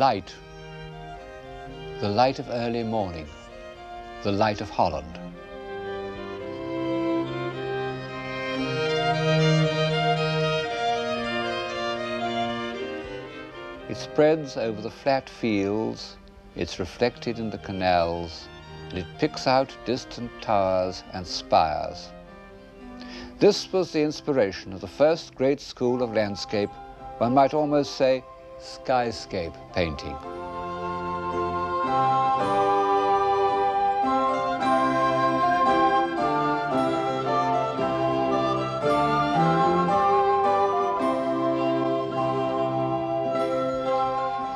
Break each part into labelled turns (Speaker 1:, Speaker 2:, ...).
Speaker 1: light. The light of early morning. The light of Holland. It spreads over the flat fields, it's reflected in the canals, and it picks out distant towers and spires. This was the inspiration of the first great school of landscape, one might almost say skyscape painting.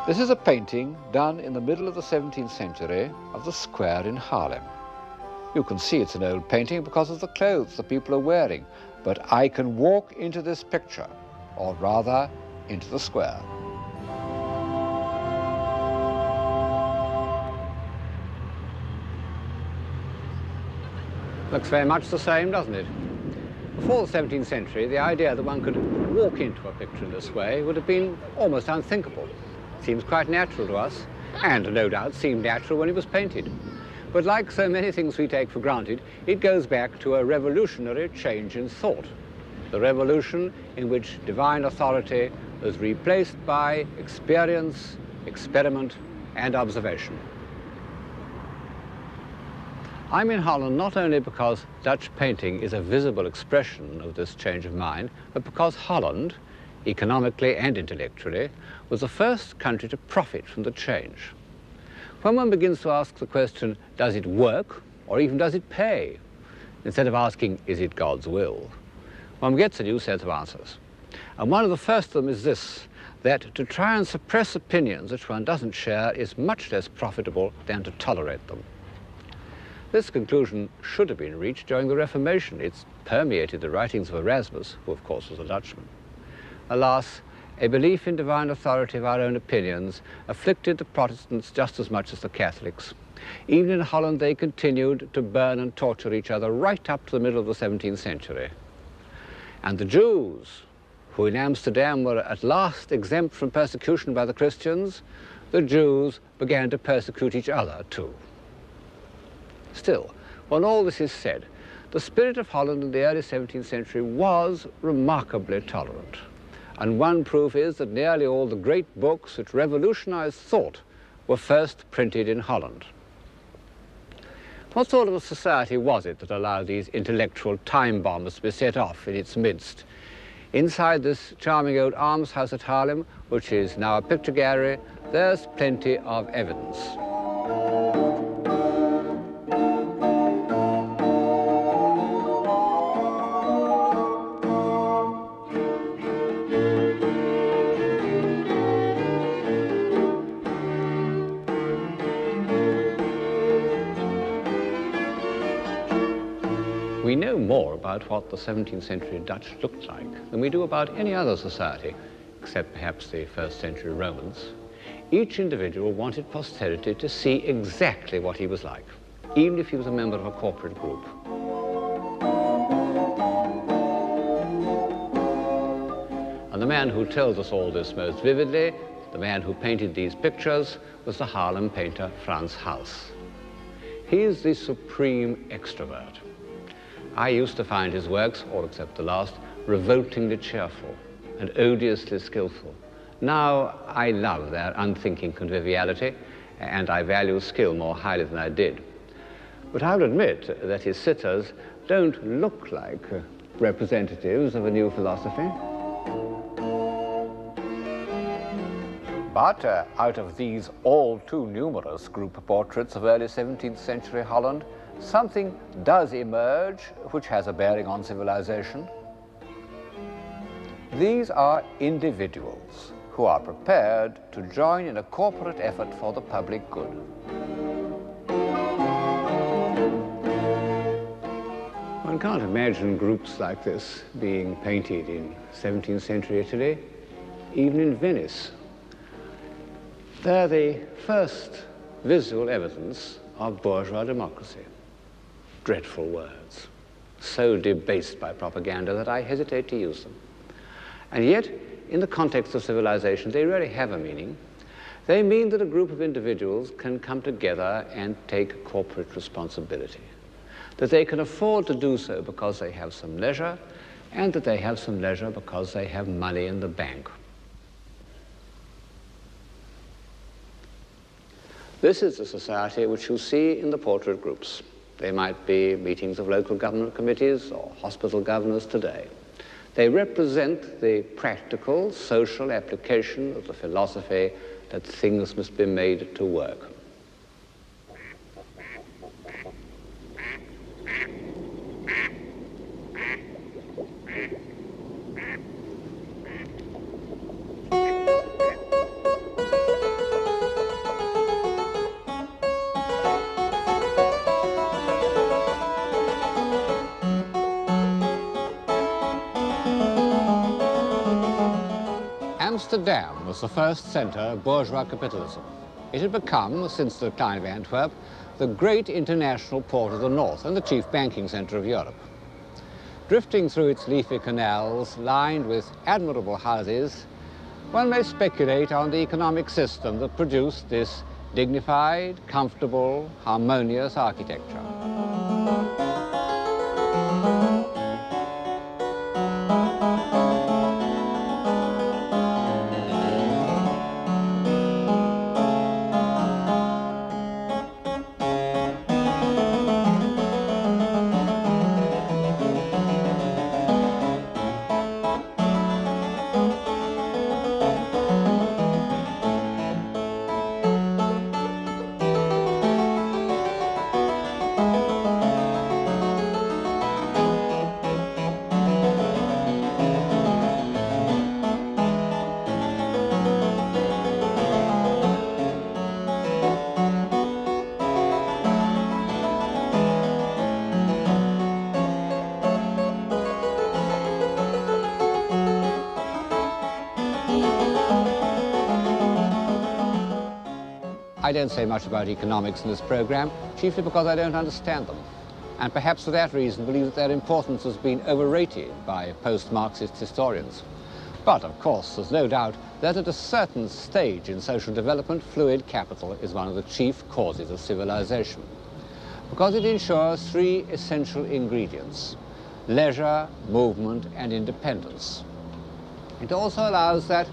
Speaker 1: This is a painting done in the middle of the 17th century of the square in Haarlem. You can see it's an old painting because of the clothes the people are wearing, but I can walk into this picture, or rather, into the square. Looks very much the same, doesn't it? Before the 17th century, the idea that one could walk into a picture in this way would have been almost unthinkable. Seems quite natural to us, and no doubt seemed natural when it was painted. But like so many things we take for granted, it goes back to a revolutionary change in thought. The revolution in which divine authority was replaced by experience, experiment, and observation. I'm in Holland not only because Dutch painting is a visible expression of this change of mind, but because Holland, economically and intellectually, was the first country to profit from the change. When one begins to ask the question, does it work, or even does it pay, instead of asking, is it God's will, one gets a new set of answers. And one of the first of them is this, that to try and suppress opinions which one doesn't share is much less profitable than to tolerate them. This conclusion should have been reached during the Reformation. It's permeated the writings of Erasmus, who of course was a Dutchman. Alas, a belief in divine authority of our own opinions afflicted the Protestants just as much as the Catholics. Even in Holland, they continued to burn and torture each other right up to the middle of the 17th century. And the Jews, who in Amsterdam were at last exempt from persecution by the Christians, the Jews began to persecute each other too. Still, when all this is said, the spirit of Holland in the early 17th century was remarkably tolerant. And one proof is that nearly all the great books which revolutionized thought were first printed in Holland. What sort of a society was it that allowed these intellectual time bombers to be set off in its midst? Inside this charming old almshouse at Haarlem, which is now a picture gallery, there's plenty of evidence. We know more about what the 17th century Dutch looked like than we do about any other society, except perhaps the first century Romans. Each individual wanted posterity to see exactly what he was like, even if he was a member of a corporate group. And the man who tells us all this most vividly, the man who painted these pictures, was the Haarlem painter Frans Hals. He's the supreme extrovert. I used to find his works, all except the last, revoltingly cheerful and odiously skillful. Now I love their unthinking conviviality, and I value skill more highly than I did. But I'll admit that his sitters don't look like representatives of a new philosophy. But out of these all too numerous group portraits of early 17th century Holland, something does emerge which has a bearing on civilization. These are individuals who are prepared to join in a corporate effort for the public good. One can't imagine groups like this being painted in 17th century Italy, even in Venice. They're the first visual evidence of bourgeois democracy. Dreadful words, so debased by propaganda that I hesitate to use them. And yet, in the context of civilization, they really have a meaning. They mean that a group of individuals can come together and take corporate responsibility, that they can afford to do so because they have some leisure, and that they have some leisure because they have money in the bank. This is the society which you see in the portrait groups. They might be meetings of local government committees or hospital governors today. They represent the practical, social application of the philosophy that things must be made to work. Amsterdam was the first centre of bourgeois capitalism. It had become, since the decline of Antwerp, the great international port of the north and the chief banking centre of Europe. Drifting through its leafy canals, lined with admirable houses, one may speculate on the economic system that produced this dignified, comfortable, harmonious architecture. I don't say much about economics in this program, chiefly because I don't understand them, and perhaps for that reason believe that their importance has been overrated by post-Marxist historians. But, of course, there's no doubt that at a certain stage in social development, fluid capital is one of the chief causes of civilization, because it ensures three essential ingredients: leisure, movement, and independence. It also allows that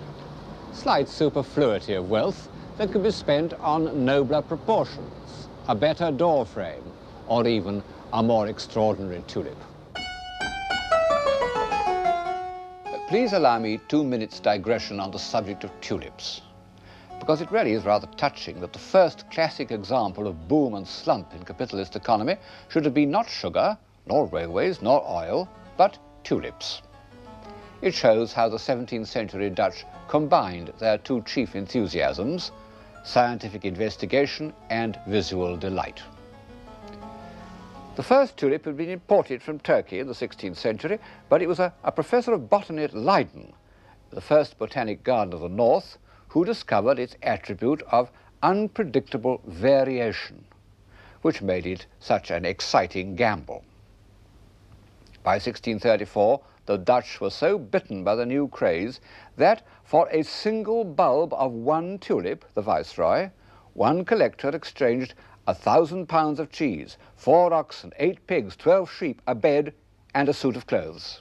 Speaker 1: slight superfluity of wealth that can be spent on nobler proportions, a better door frame, or even a more extraordinary tulip. Please allow me 2 minutes digression on the subject of tulips, because it really is rather touching that the first classic example of boom and slump in capitalist economy should have been not sugar, nor railways, nor oil, but tulips. It shows how the 17th century Dutch combined their two chief enthusiasms, scientific investigation and visual delight. The first tulip had been imported from Turkey in the 16th century, but it was a professor of botany at Leiden, the first botanic garden of the north, who discovered its attribute of unpredictable variation, which made it such an exciting gamble. By 1634, the Dutch were so bitten by the new craze that for a single bulb of one tulip, the Viceroy, one collector exchanged 1,000 pounds of cheese, 4 oxen, 8 pigs, 12 sheep, a bed, and a suit of clothes.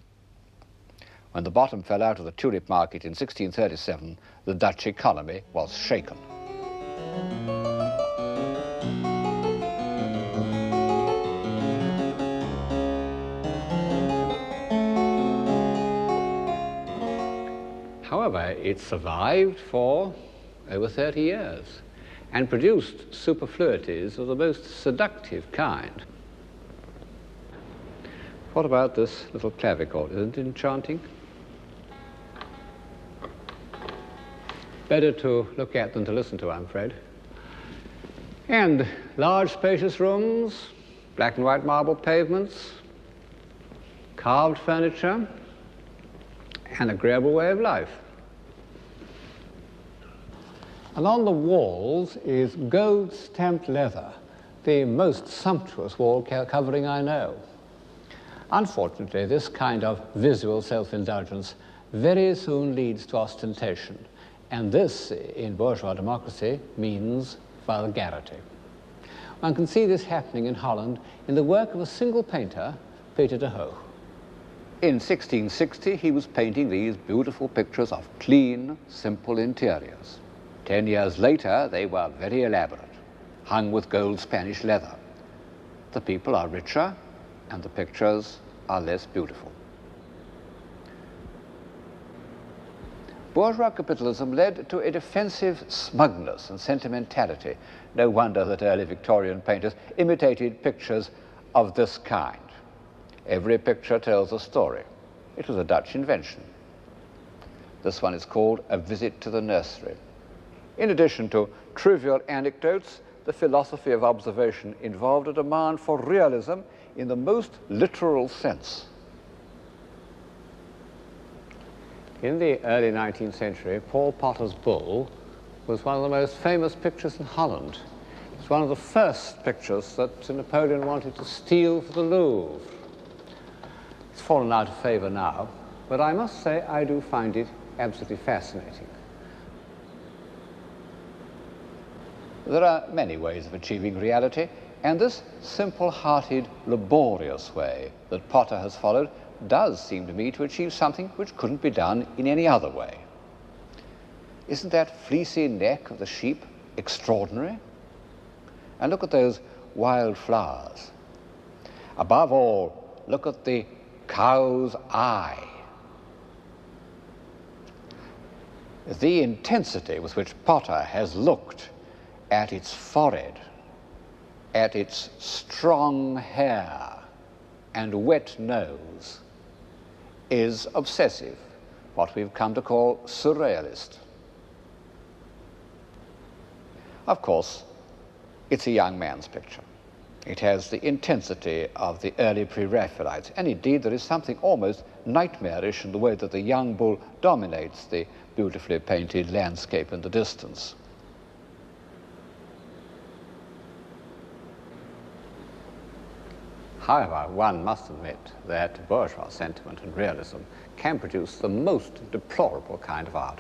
Speaker 1: When the bottom fell out of the tulip market in 1637, the Dutch economy was shaken. However, it survived for over 30 years and produced superfluities of the most seductive kind. What about this little clavichord? Isn't it enchanting? Better to look at than to listen to, I'm afraid. And large spacious rooms, black and white marble pavements, carved furniture, an agreeable way of life. And on the walls is gold-stamped leather, the most sumptuous wall covering I know. Unfortunately, this kind of visual self-indulgence very soon leads to ostentation, And this, in bourgeois democracy, means vulgarity. One can see this happening in Holland in the work of a single painter, Pt8. In 1660, he was painting these beautiful pictures of clean, simple interiors. 10 years later, they were very elaborate, hung with gold Spanish leather. The people are richer, and the pictures are less beautiful. Bourgeois capitalism led to a defensive smugness and sentimentality. No wonder that early Victorian painters imitated pictures of this kind. Every picture tells a story. It was a Dutch invention. This one is called A Visit to the Nursery. In addition to trivial anecdotes, the philosophy of observation involved a demand for realism in the most literal sense. In the early 19th century, Paul Potter's bull was one of the most famous pictures in Holland. It's one of the first pictures that Napoleon wanted to steal for the Louvre. It's fallen out of favor now, but I must say I do find it absolutely fascinating. There are many ways of achieving reality, and this simple-hearted, laborious way that Potter has followed does seem to me to achieve something which couldn't be done in any other way. Isn't that fleecy neck of the sheep extraordinary? And look at those wild flowers. Above all, look at the cow's eye. The intensity with which Potter has looked at its forehead, at its strong hair and wet nose, is obsessive, what we've come to call surrealist. Of course, it's a young man's picture. It has the intensity of the early pre-Raphaelites, and indeed there is something almost nightmarish in the way that the young bull dominates the beautifully painted landscape in the distance. However, one must admit that bourgeois sentiment and realism can produce the most deplorable kind of art.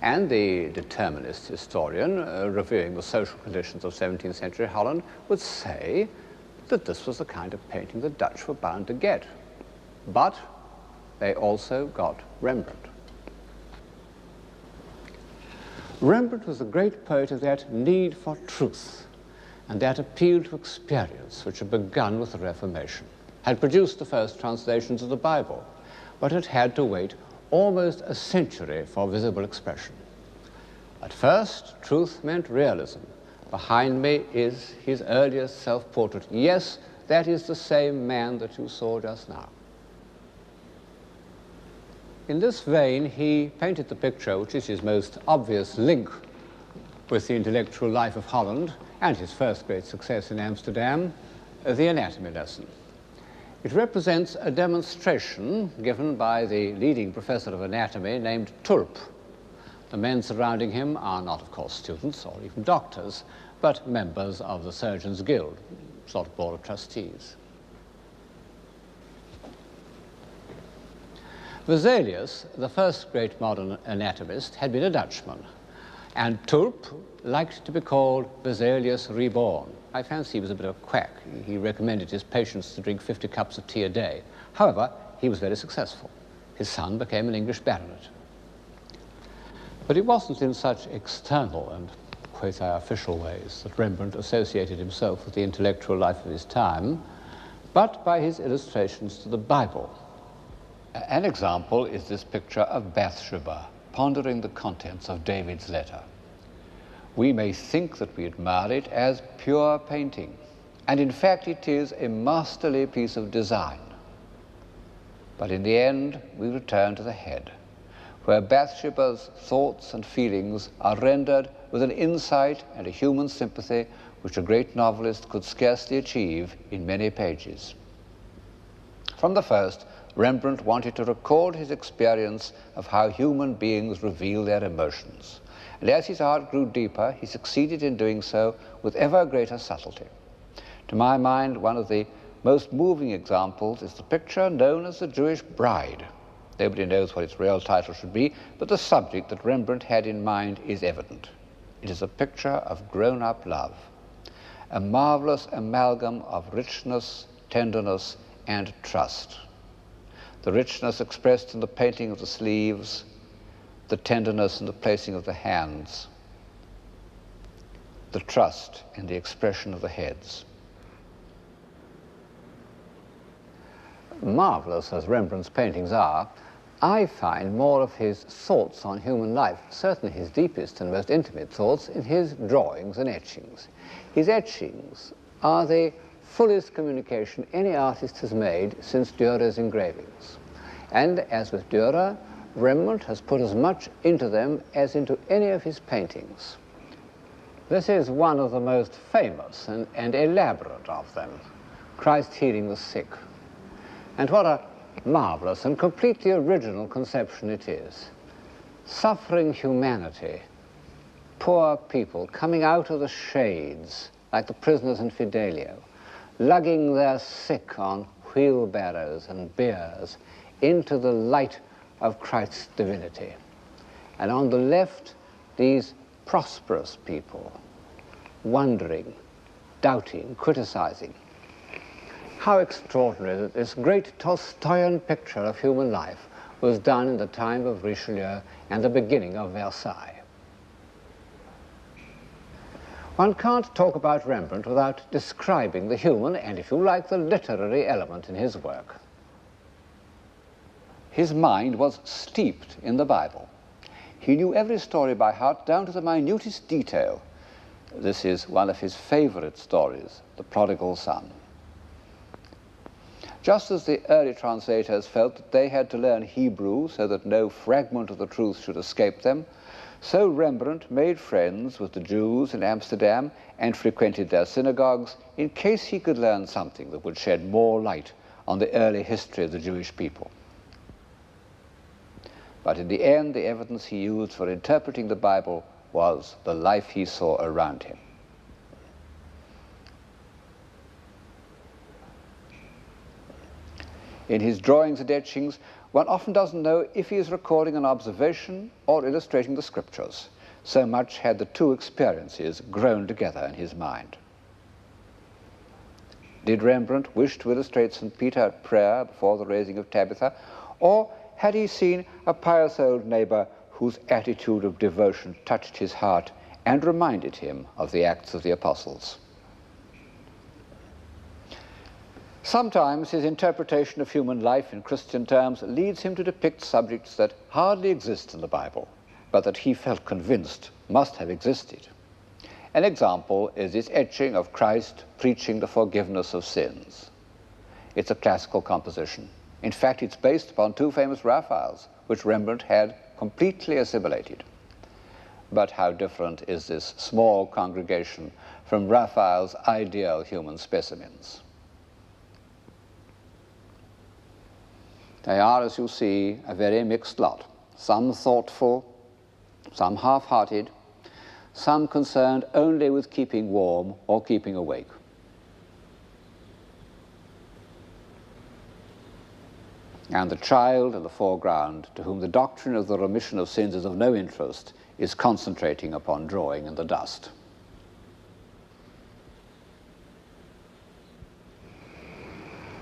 Speaker 1: And the determinist historian, reviewing the social conditions of 17th century Holland, would say that this was the kind of painting the Dutch were bound to get. But they also got Rembrandt. Rembrandt was a great poet of that need for truth and that appeal to experience which had begun with the Reformation, had produced the first translations of the Bible, but had had to wait almost a century for visible expression. At first, truth meant realism. Behind me is his earliest self-portrait. Yes, that is the same man that you saw just now. In this vein, he painted the picture which is his most obvious link with the intellectual life of Holland and his first great success in Amsterdam, the anatomy lesson. It represents a demonstration given by the leading professor of anatomy named Tulp. The men surrounding him are not, of course, students or even doctors, but members of the Surgeons' Guild, sort of board of trustees. Vesalius, the first great modern anatomist, had been a Dutchman, and Tulp liked to be called Vesalius Reborn. I fancy he was a bit of a quack. He recommended his patients to drink 50 cups of tea a day. However, he was very successful. His son became an English baronet. But it wasn't in such external and quasi-official ways that Rembrandt associated himself with the intellectual life of his time, but by his illustrations to the Bible. An example is this picture of Bathsheba pondering the contents of David's letter. We may think that we admire it as pure painting, and in fact it is a masterly piece of design. But in the end, we return to the head, where Bathsheba's thoughts and feelings are rendered with an insight and a human sympathy which a great novelist could scarcely achieve in many pages. From the first, Rembrandt wanted to record his experience of how human beings reveal their emotions. And as his art grew deeper, he succeeded in doing so with ever greater subtlety. To my mind, one of the most moving examples is the picture known as the Jewish Bride. Nobody knows what its real title should be, but the subject that Rembrandt had in mind is evident. It is a picture of grown-up love, a marvelous amalgam of richness, tenderness, and trust. The richness expressed in the painting of the sleeves, the tenderness in the placing of the hands, the trust in the expression of the heads. Marvelous as Rembrandt's paintings are, I find more of his thoughts on human life, certainly his deepest and most intimate thoughts, in his drawings and etchings. His etchings are the fullest communication any artist has made since Dürer's engravings. And as with Dürer, Rembrandt has put as much into them as into any of his paintings. This is one of the most famous and elaborate of them, Christ healing the sick. And what a marvelous and completely original conception it is. Suffering humanity, poor people coming out of the shades like the prisoners in Fidelio, lugging their sick on wheelbarrows and biers into the light of Christ's divinity. And on the left, these prosperous people, wondering, doubting, criticizing. How extraordinary that this great Tolstoyan picture of human life was done in the time of Richelieu and the beginning of Versailles. One can't talk about Rembrandt without describing the human and, if you like, the literary element in his work. His mind was steeped in the Bible. He knew every story by heart down to the minutest detail. This is one of his favorite stories, The Prodigal Son. Just as the early translators felt that they had to learn Hebrew so that no fragment of the truth should escape them, so Rembrandt made friends with the Jews in Amsterdam and frequented their synagogues in case he could learn something that would shed more light on the early history of the Jewish people. But in the end, the evidence he used for interpreting the Bible was the life he saw around him. In his drawings and etchings, one often doesn't know if he is recording an observation or illustrating the scriptures. So much had the two experiences grown together in his mind. Did Rembrandt wish to illustrate St. Peter at prayer before the raising of Tabitha, or had he seen a pious old neighbor whose attitude of devotion touched his heart and reminded him of the Acts of the Apostles? Sometimes his interpretation of human life in Christian terms leads him to depict subjects that hardly exist in the Bible, but that he felt convinced must have existed. An example is this etching of Christ preaching the forgiveness of sins. It's a classical composition. In fact, it's based upon two famous Raphaels, which Rembrandt had completely assimilated. But how different is this small congregation from Raphael's ideal human specimens? They are, as you see, a very mixed lot. Some thoughtful, some half-hearted, some concerned only with keeping warm or keeping awake. And the child in the foreground, to whom the doctrine of the remission of sins is of no interest, is concentrating upon drawing in the dust.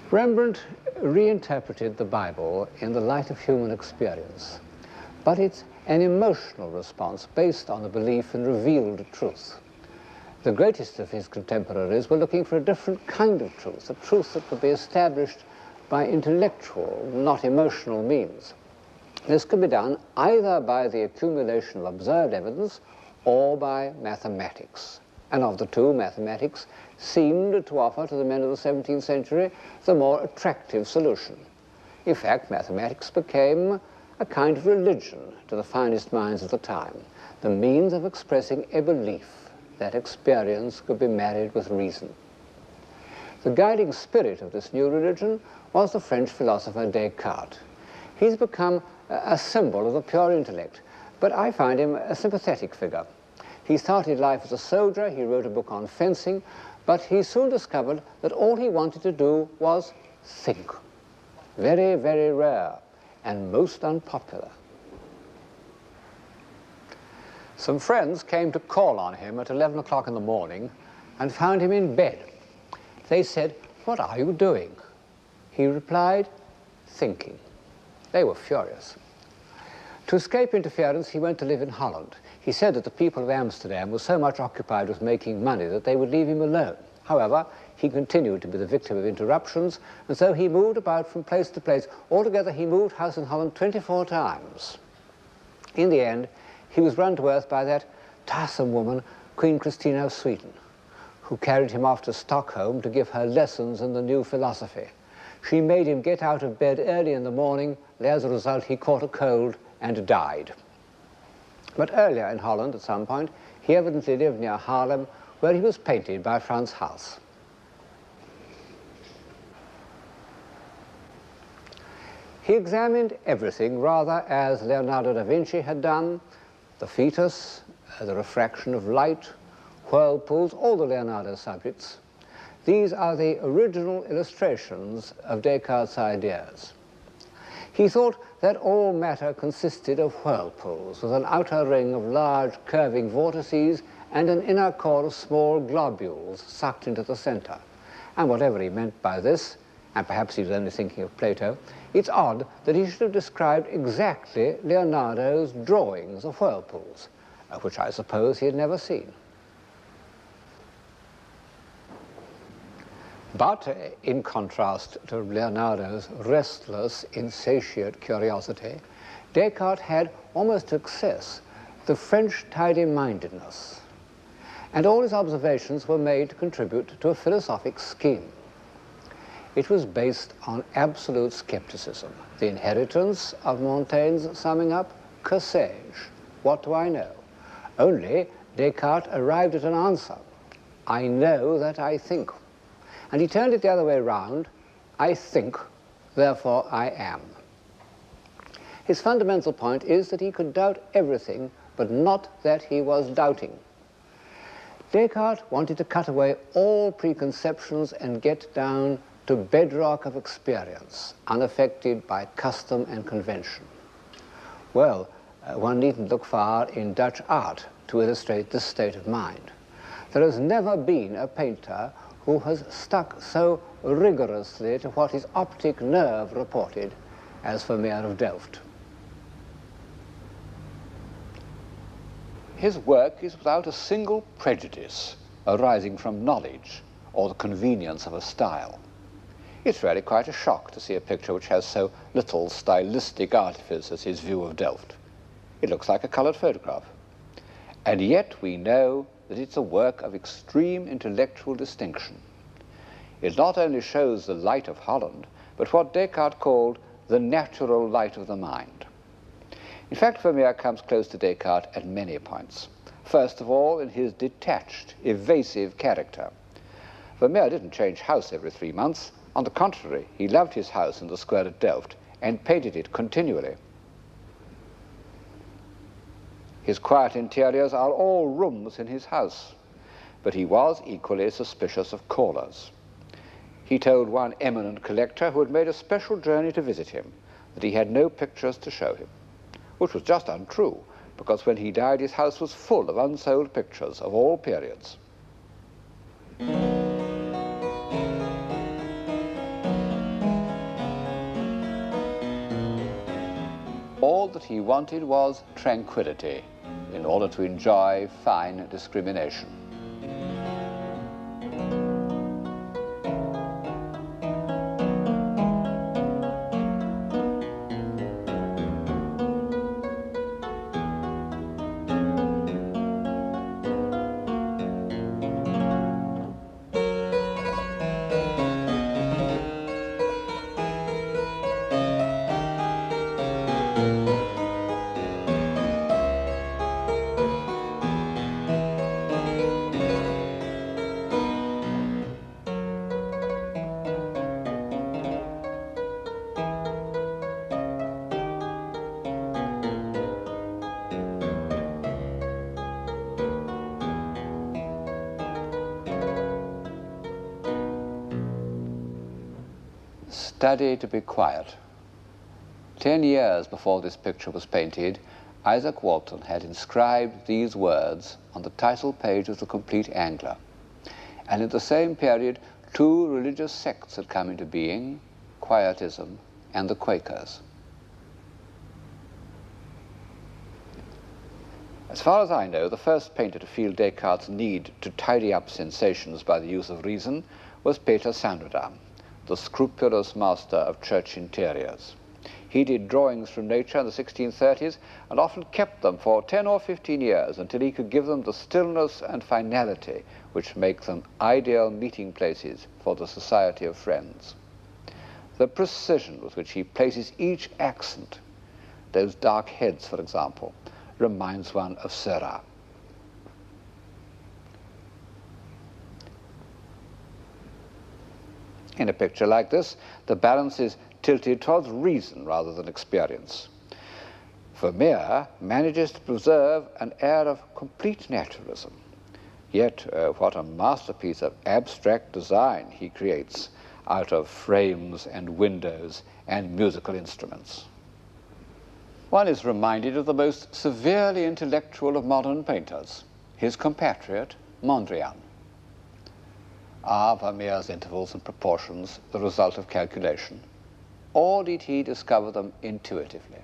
Speaker 1: Rembrandt reinterpreted the Bible in the light of human experience, but it's an emotional response based on a belief in revealed truth. The greatest of his contemporaries were looking for a different kind of truth, a truth that could be established by intellectual, not emotional means. This could be done either by the accumulation of observed evidence or by mathematics. And of the two, mathematics seemed to offer to the men of the 17th century the more attractive solution. In fact, mathematics became a kind of religion to the finest minds of the time, the means of expressing a belief that experience could be married with reason. The guiding spirit of this new religion was the French philosopher Descartes. He's become a symbol of the pure intellect, but I find him a sympathetic figure. He started life as a soldier, he wrote a book on fencing, but he soon discovered that all he wanted to do was think. Very, very rare. and most unpopular. Some friends came to call on him at 11 o'clock in the morning and found him in bed. They said, "What are you doing?" He replied, "Thinking." They were furious. To escape interference, he went to live in Holland. He said that the people of Amsterdam were so much occupied with making money that they would leave him alone. However, he continued to be the victim of interruptions, and so he moved about from place to place. Altogether, he moved house in Holland 24 times. In the end, he was run to earth by that tiresome woman, Queen Christina of Sweden, who carried him off to Stockholm to give her lessons in the new philosophy. She made him get out of bed early in the morning. As a result, he caught a cold and died. But earlier in Holland, at some point, he evidently lived near Haarlem, where he was painted by Frans Hals. He examined everything rather as Leonardo da Vinci had done: the fetus, the refraction of light, whirlpools, all the Leonardo subjects. These are the original illustrations of Descartes' ideas. He thought that all matter consisted of whirlpools, with an outer ring of large curving vortices and an inner core of small globules sucked into the center. And whatever he meant by this, and perhaps he was only thinking of Plato, it's odd that he should have described exactly Leonardo's drawings of whirlpools, which I suppose he had never seen. But in contrast to Leonardo's restless, insatiate curiosity, Descartes had, almost to excess, the French tidy-mindedness. And all his observations were made to contribute to a philosophic scheme. It was based on absolute skepticism, the inheritance of Montaigne's summing up, que sais-je, what do I know? Only Descartes arrived at an answer: I know that I think. And he turned it the other way around: I think, therefore I am. His fundamental point is that he could doubt everything, but not that he was doubting. Descartes wanted to cut away all preconceptions and get down to bedrock of experience, unaffected by custom and convention. Well, one needn't look far in Dutch art to illustrate this state of mind. There has never been a painter who has stuck so rigorously to what his optic nerve reported as Vermeer of Delft. His work is without a single prejudice arising from knowledge or the convenience of a style. It's really quite a shock to see a picture which has so little stylistic artifice as his view of Delft. It looks like a colored photograph. And yet we know that it's a work of extreme intellectual distinction. It not only shows the light of Holland, but what Descartes called the natural light of the mind. In fact, Vermeer comes close to Descartes at many points. First of all, in his detached, evasive character. Vermeer didn't change house every 3 months. On the contrary, he loved his house in the square at Delft and painted it continually. His quiet interiors are all rooms in his house, but he was equally suspicious of callers. He told one eminent collector who had made a special journey to visit him that he had no pictures to show him, which was just untrue, because when he died his house was full of unsold pictures of all periods. All that he wanted was tranquility in order to enjoy fine discrimination. Study to be quiet. 10 years before this picture was painted, Isaac Walton had inscribed these words on the title page of The Complete Angler. And in the same period, two religious sects had come into being, Quietism and the Quakers. As far as I know, the first painter to feel Descartes' need to tidy up sensations by the use of reason was Peter Sanrodam, the scrupulous master of church interiors. He did drawings from nature in the 1630s and often kept them for 10 or 15 years until he could give them the stillness and finality which make them ideal meeting places for the society of friends. The precision with which he places each accent, those dark heads, for example, reminds one of Seurat. In a picture like this, the balance is tilted towards reason rather than experience. Vermeer manages to preserve an air of complete naturalism. Yet what a masterpiece of abstract design he creates out of frames and windows and musical instruments. One is reminded of the most severely intellectual of modern painters, his compatriot Mondrian. Are Vermeer's intervals and proportions the result of calculation, or did he discover them intuitively?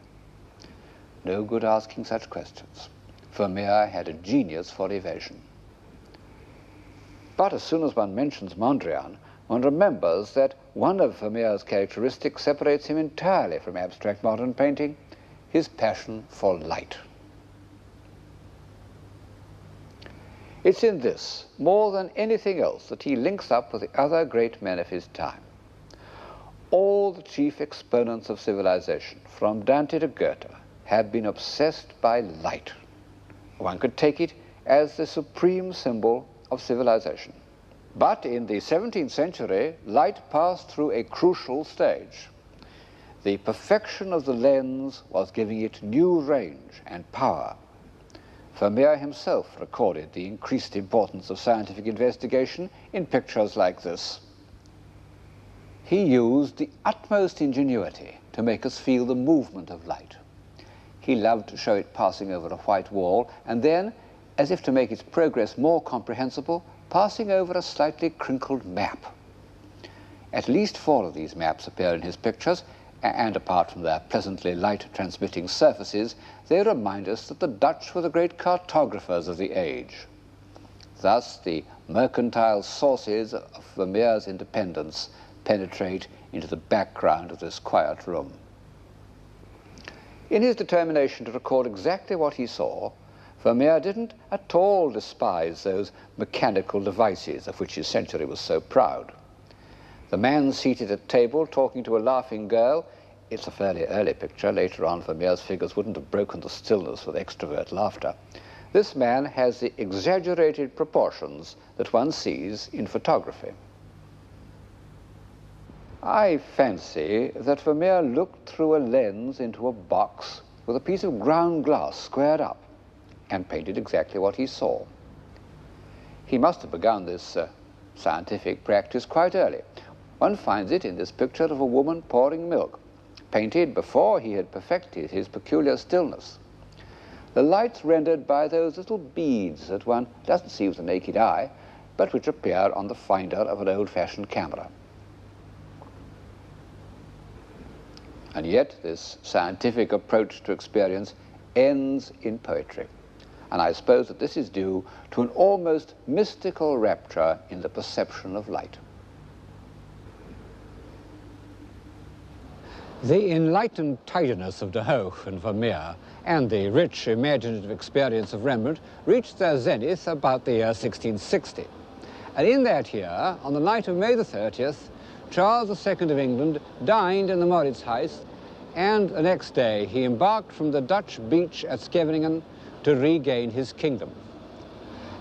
Speaker 1: No good asking such questions. Vermeer had a genius for evasion. But as soon as one mentions Mondrian, one remembers that one of Vermeer's characteristics separates him entirely from abstract modern painting: his passion for light. It's in this, more than anything else, that he links up with the other great men of his time. All the chief exponents of civilization, from Dante to Goethe, have been obsessed by light. One could take it as the supreme symbol of civilization. But in the 17th century, light passed through a crucial stage. The perfection of the lens was giving it new range and power. Vermeer himself recorded the increased importance of scientific investigation in pictures like this. He used the utmost ingenuity to make us feel the movement of light. He loved to show it passing over a white wall, and then, as if to make its progress more comprehensible, passing over a slightly crinkled map. At least 4 of these maps appear in his pictures, and apart from their pleasantly light-transmitting surfaces, they remind us that the Dutch were the great cartographers of the age. Thus, the mercantile sources of Vermeer's independence penetrate into the background of this quiet room. In his determination to record exactly what he saw, Vermeer didn't at all despise those mechanical devices of which his century was so proud. The man seated at table talking to a laughing girl, it's a fairly early picture. Later on, Vermeer's figures wouldn't have broken the stillness with extrovert laughter. This man has the exaggerated proportions that one sees in photography. I fancy that Vermeer looked through a lens into a box with a piece of ground glass squared up and painted exactly what he saw. He must have begun this scientific practice quite early. One finds it in this picture of a woman pouring milk, painted before he had perfected his peculiar stillness. The light's rendered by those little beads that one doesn't see with the naked eye, but which appear on the finder of an old-fashioned camera. And yet this scientific approach to experience ends in poetry. And I suppose that this is due to an almost mystical rapture in the perception of light.
Speaker 2: The enlightened tidiness of De Hoogh and Vermeer and the rich imaginative experience of Rembrandt reached their zenith about the year 1660. And in that year, on the night of May the 30th, Charles II of England dined in the Mauritshuis, and the next day he embarked from the Dutch beach at Scheveningen to regain his kingdom.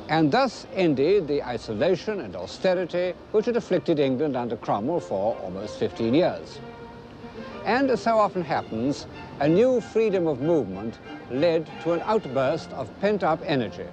Speaker 2: And thus ended the isolation and austerity which had afflicted England under Cromwell for almost 15 years. And as so often happens, a new freedom of movement led to an outburst of pent-up energy.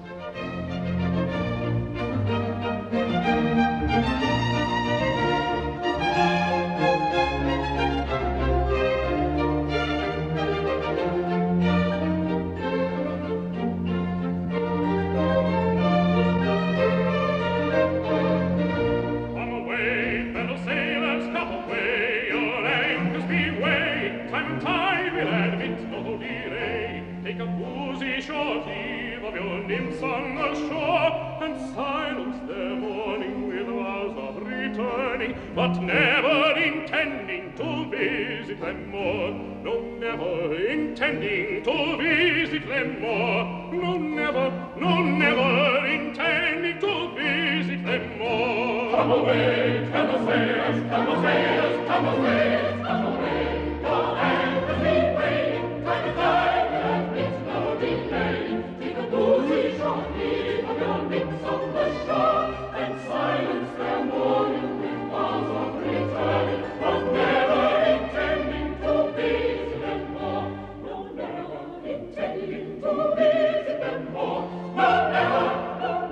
Speaker 3: winds on the shore, and silence their mourning with vows of returning, but never intending to visit them more. No, never intending to visit them more. No, never intending to visit them more. Come away, come away, come away, come away, come away. Your anchors be weighed, time to die, and it's no delay. Take a boozy short leave of your lips on the shore, and silence their mourning with vows of returning, but never intending to visit them more. No, never intending to visit them more. No,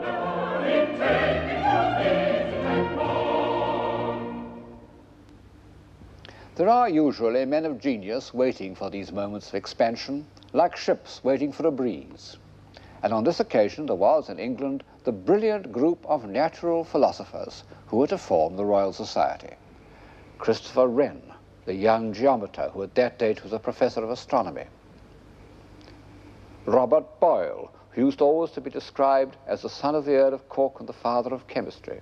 Speaker 3: never intending to visit them more.
Speaker 2: There are usually men of genius waiting for these moments of expansion, like ships waiting for a breeze. And on this occasion there was in England the brilliant group of natural philosophers who were to form the Royal Society. Christopher Wren, the young geometer who at that date was a professor of astronomy. Robert Boyle, who used always to be described as the son of the Earl of Cork and the father of chemistry.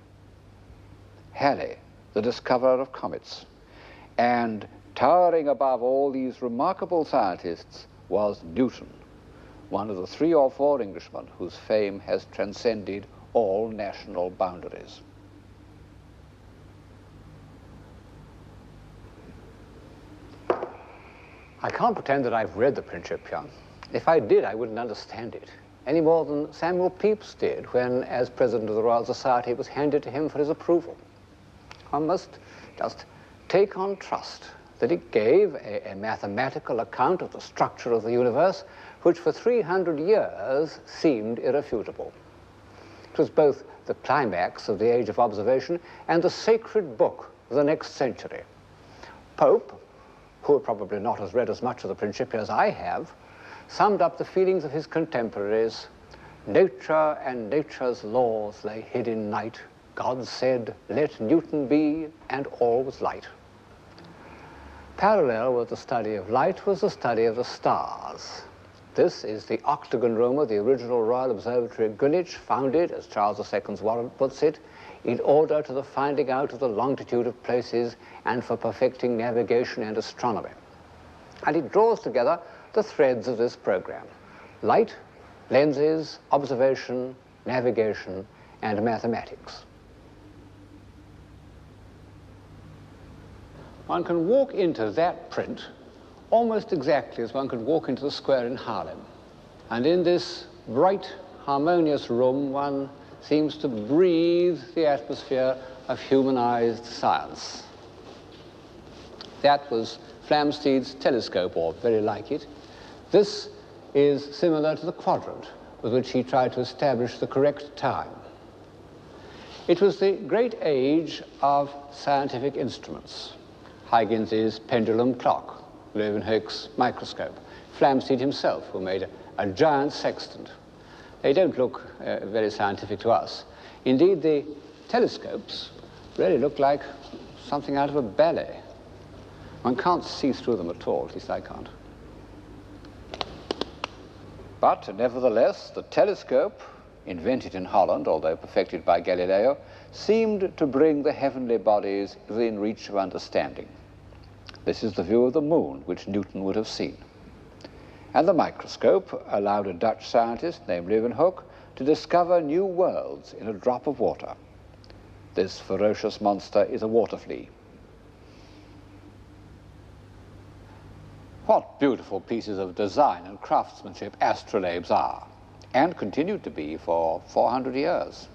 Speaker 2: Halley, the discoverer of comets. And towering above all these remarkable scientists was Newton, one of the 3 or 4 Englishmen whose fame has transcended all national boundaries.
Speaker 1: I can't pretend that I've read the Principia. If I did, I wouldn't understand it, any more than Samuel Pepys did when, as president of the Royal Society, it was handed to him for his approval. One must just take on trust that it gave a mathematical account of the structure of the universe, which for 300 years seemed irrefutable. It was both the climax of the age of observation and the sacred book of the next century. Pope, who had probably not has read as much of the Principia as I have, summed up the feelings of his contemporaries. Nature and nature's laws lay hid in night. God said, let Newton be, and all was light. Parallel with the study of light was the study of the stars. This is the octagon room of the original Royal Observatory at Greenwich, founded, as Charles II's warrant puts it, in order to the finding out of the longitude of places and for perfecting navigation and astronomy. And it draws together the threads of this program: light, lenses, observation, navigation, and mathematics. One can walk into that print almost exactly as one could walk into the square in Harlem. And in this bright, harmonious room, one seems to breathe the atmosphere of humanized science. That was Flamsteed's telescope, or very like it. This is similar to the quadrant with which he tried to establish the correct time. It was the great age of scientific instruments. Huygens's pendulum clock, Leeuwenhoek's microscope, Flamsteed himself, who made a giant sextant. They don't look very scientific to us. Indeed, the telescopes really look like something out of a ballet. One can't see through them at all, at least I can't. But nevertheless, the telescope, invented in Holland, although perfected by Galileo, seemed to bring the heavenly bodies within reach of understanding. This is the view of the moon, which Newton would have seen. And the microscope allowed a Dutch scientist named Leeuwenhoek to discover new worlds in a drop of water. This ferocious monster is a water flea. What beautiful pieces of design and craftsmanship astrolabes are, and continued to be for 400 years.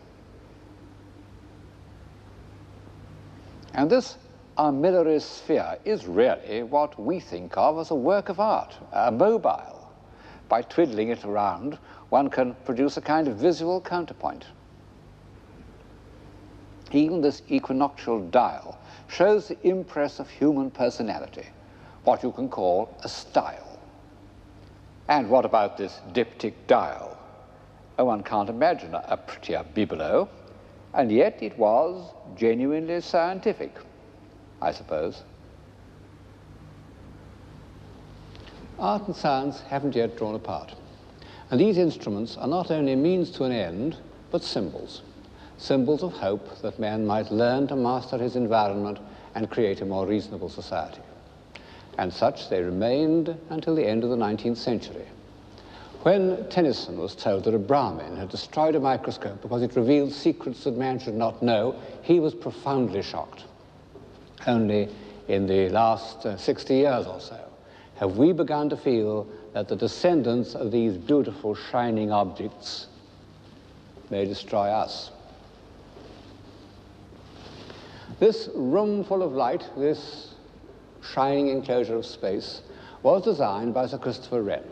Speaker 1: And this armillary sphere is really what we think of as a work of art, a mobile. By twiddling it around, one can produce a kind of visual counterpoint. Even this equinoctial dial shows the impress of human personality, what you can call a style. And what about this diptych dial? Oh, one can't imagine a prettier bibelot, and yet it was genuinely scientific, I suppose. Art and science haven't yet drawn apart.
Speaker 2: And these instruments are not only means to an end, but symbols. Symbols of hope that man might learn to master his environment and create a more reasonable society. And such they remained until the end of the 19th century. When Tennyson was told that a Brahmin had destroyed a microscope because it revealed secrets that man should not know, he was profoundly shocked. Only in the last 60 years or so have we begun to feel that the descendants of these beautiful shining objects may destroy us. This room full of light, this shining enclosure of space, was designed by Sir Christopher Wren.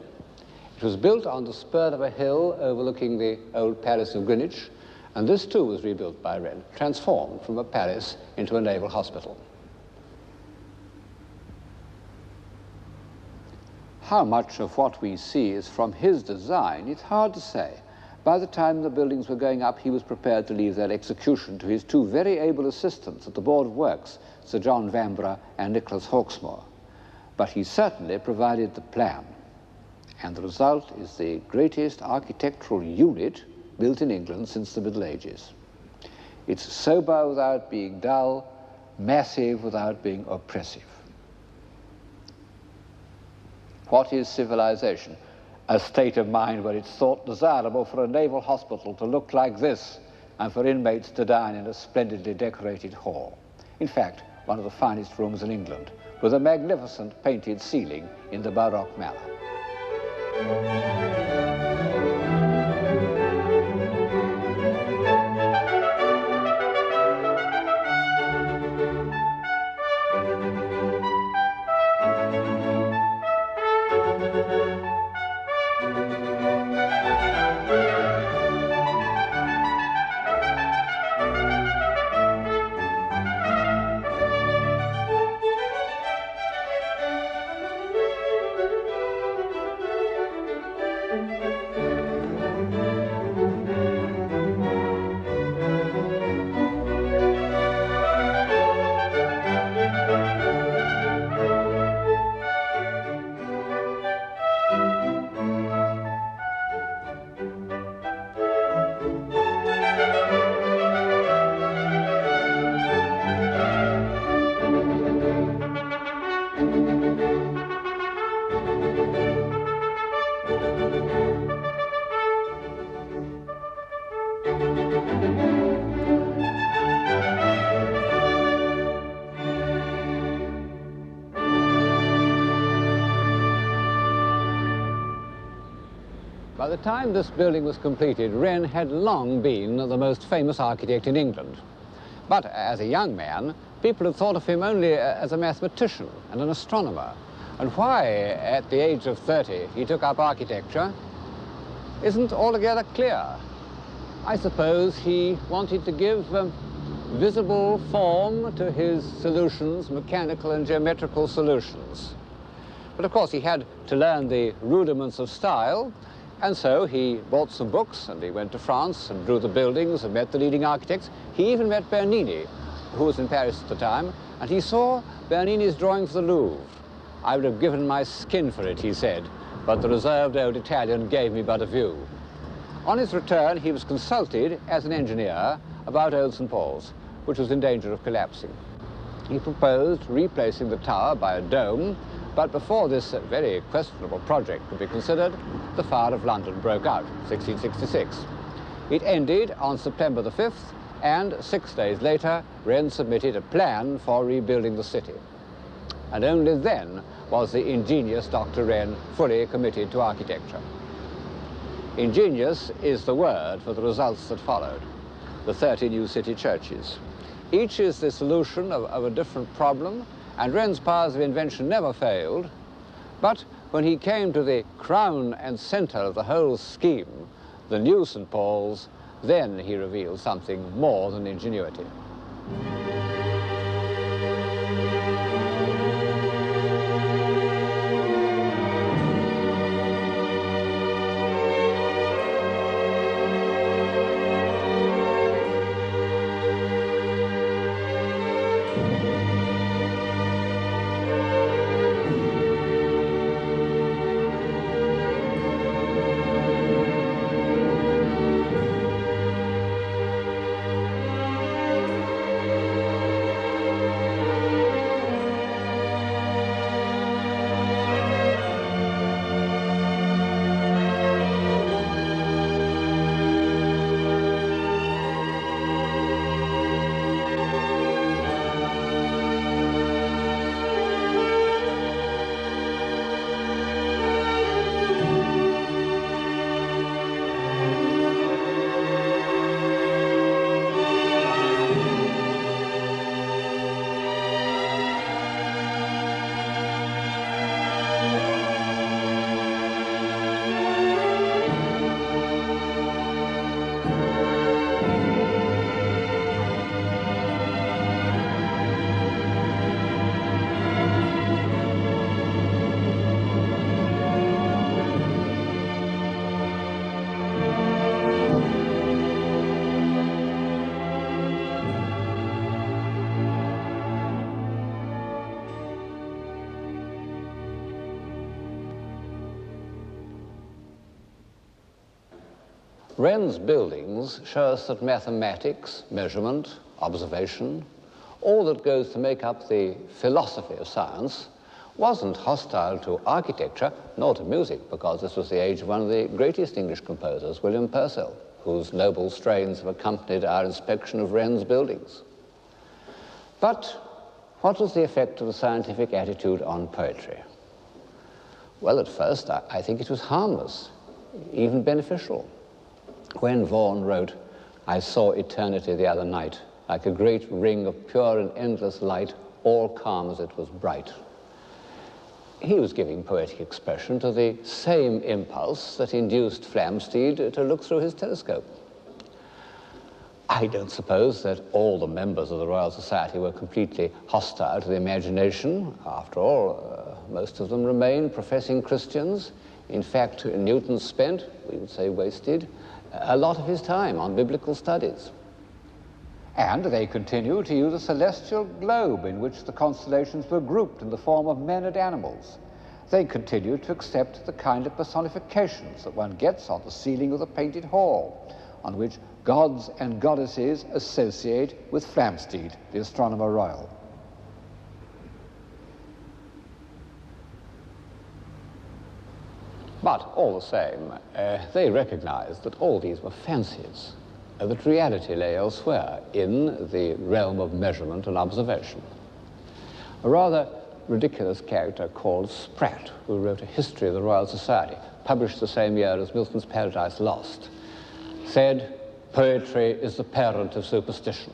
Speaker 2: It was built on the spur of a hill overlooking the old Palace of Greenwich, and this too was rebuilt by Wren, transformed from a palace into a naval hospital. How much of what we see is from his design, it's hard to say. By the time the buildings were going up, he was prepared to leave their execution to his two very able assistants at the Board of Works, Sir John Vanbrugh and Nicholas Hawksmoor. But he certainly provided the plan. And the result is the greatest architectural unit built in England since the Middle Ages. It's sober without being dull, massive without being oppressive. What is civilization? A state of mind where it's thought desirable for a naval hospital to look like this and for inmates to dine in a splendidly decorated hall. In fact, one of the finest rooms in England, with a magnificent painted ceiling in the Baroque manner. By the time this building was completed, Wren had long been the most famous architect in England. But as a young man, people had thought of him only as a mathematician and an astronomer. And why, at the age of 30, he took up architecture isn't altogether clear. I suppose he wanted to give visible form to his solutions, mechanical and geometrical solutions. But of course he had to learn the rudiments of style, and so he bought some books and he went to France and drew the buildings and met the leading architects. He even met Bernini, who was in Paris at the time, and he saw Bernini's drawing for the Louvre. I would have given my skin for it, he said, but the reserved old Italian gave me but a view. On his return, he was consulted as an engineer about Old St. Paul's, which was in danger of collapsing. He proposed replacing the tower by a dome, but before this very questionable project could be considered, the fire of London broke out, 1666. It ended on September the 5th, and 6 days later, Wren submitted a plan for rebuilding the city. And only then was the ingenious Dr. Wren fully committed to architecture. Ingenious is the word for the results that followed, the 30 new city churches. Each is the solution of a different problem, and Wren's powers of invention never failed. But when he came to the crown and center of the whole scheme, the new St. Paul's, then he revealed something more than ingenuity.
Speaker 1: Wren's buildings show us that mathematics, measurement, observation, all that goes to make up the philosophy of science, wasn't hostile to architecture nor to music, because this was the age of one of the greatest English composers, William Purcell, whose noble strains have accompanied our inspection of Wren's buildings. But what was the effect of the scientific attitude on poetry? Well, at first, I think it was harmless, even beneficial. When Vaughan wrote, "I saw eternity the other night, like a great ring of pure and endless light, all calm as it was bright," he was giving poetic expression to the same impulse that induced Flamsteed to look through his telescope. I don't suppose that all the members of the Royal Society were completely hostile to the imagination. After all, most of them remained professing Christians. In fact, Newton spent, we would say wasted, a lot of his time on biblical studies.
Speaker 2: And they continued to use a celestial globe in which the constellations were grouped in the form of men and animals. They continued to accept the kind of personifications that one gets on the ceiling of the painted hall, on which gods and goddesses associate with Flamsteed, the Astronomer Royal.
Speaker 1: But all the same, they recognized that all these were fancies, that reality lay elsewhere in the realm of measurement and observation. A rather ridiculous character called Spratt, who wrote a history of the Royal Society, published the same year as Milton's Paradise Lost, said, "Poetry is the parent of superstition."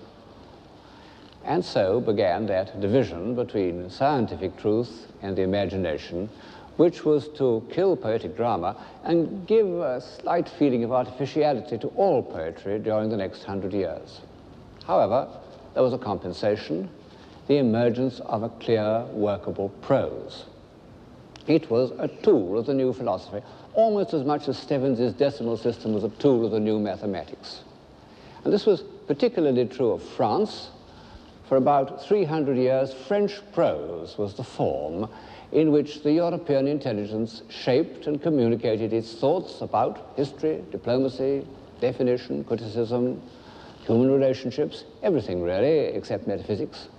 Speaker 1: And so began that division between scientific truth and the imagination, which was to kill poetic drama and give a slight feeling of artificiality to all poetry during the next 100 years. However, there was a compensation, the emergence of a clear, workable prose. It was a tool of the new philosophy, almost as much as Stevens's decimal system was a tool of the new mathematics. And this was particularly true of France. For about 300 years, French prose was the form in which the European intelligence shaped and communicated its thoughts about history, diplomacy, definition, criticism, human relationships, everything really, except metaphysics.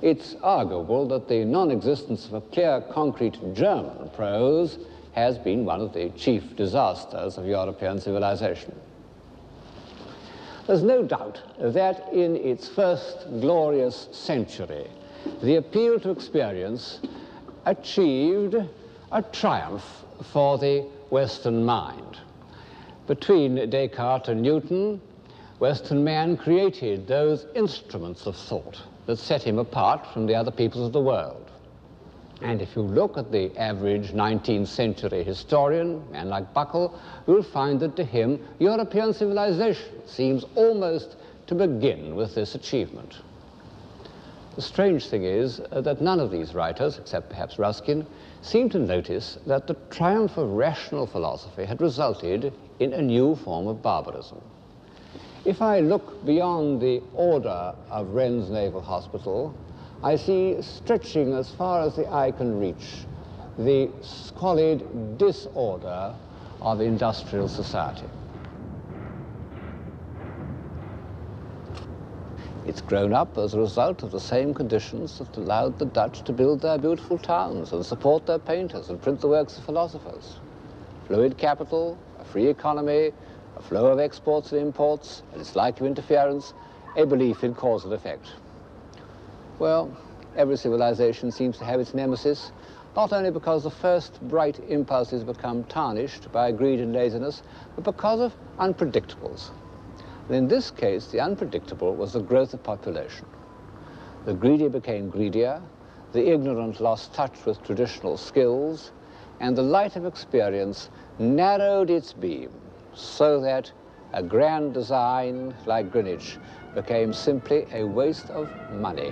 Speaker 1: It's arguable that the non-existence of a clear, concrete German prose has been one of the chief disasters of European civilization. There's no doubt that in its first glorious century, the appeal to experience achieved a triumph for the Western mind. Between Descartes and Newton, Western man created those instruments of thought that set him apart from the other peoples of the world. And if you look at the average 19th century historian, a man like Buckle, you'll find that to him, European civilization seems almost to begin with this achievement. The strange thing is that none of these writers, except perhaps Ruskin, seem to notice that the triumph of rational philosophy had resulted in a new form of barbarism. If I look beyond the order of Wren's Naval Hospital, I see stretching as far as the eye can reach the squalid disorder of industrial society. It's grown up as a result of the same conditions that allowed the Dutch to build their beautiful towns and support their painters and print the works of philosophers. Fluid capital, a free economy, a flow of exports and imports, and its lack of interference, a belief in cause and effect. Well, every civilization seems to have its nemesis, not only because the first bright impulses become tarnished by greed and laziness, but because of unpredictables. And in this case, the unpredictable was the growth of population. The greedy became greedier, the ignorant lost touch with traditional skills, and the light of experience narrowed its beam so that a grand design like Greenwich became simply a waste of money.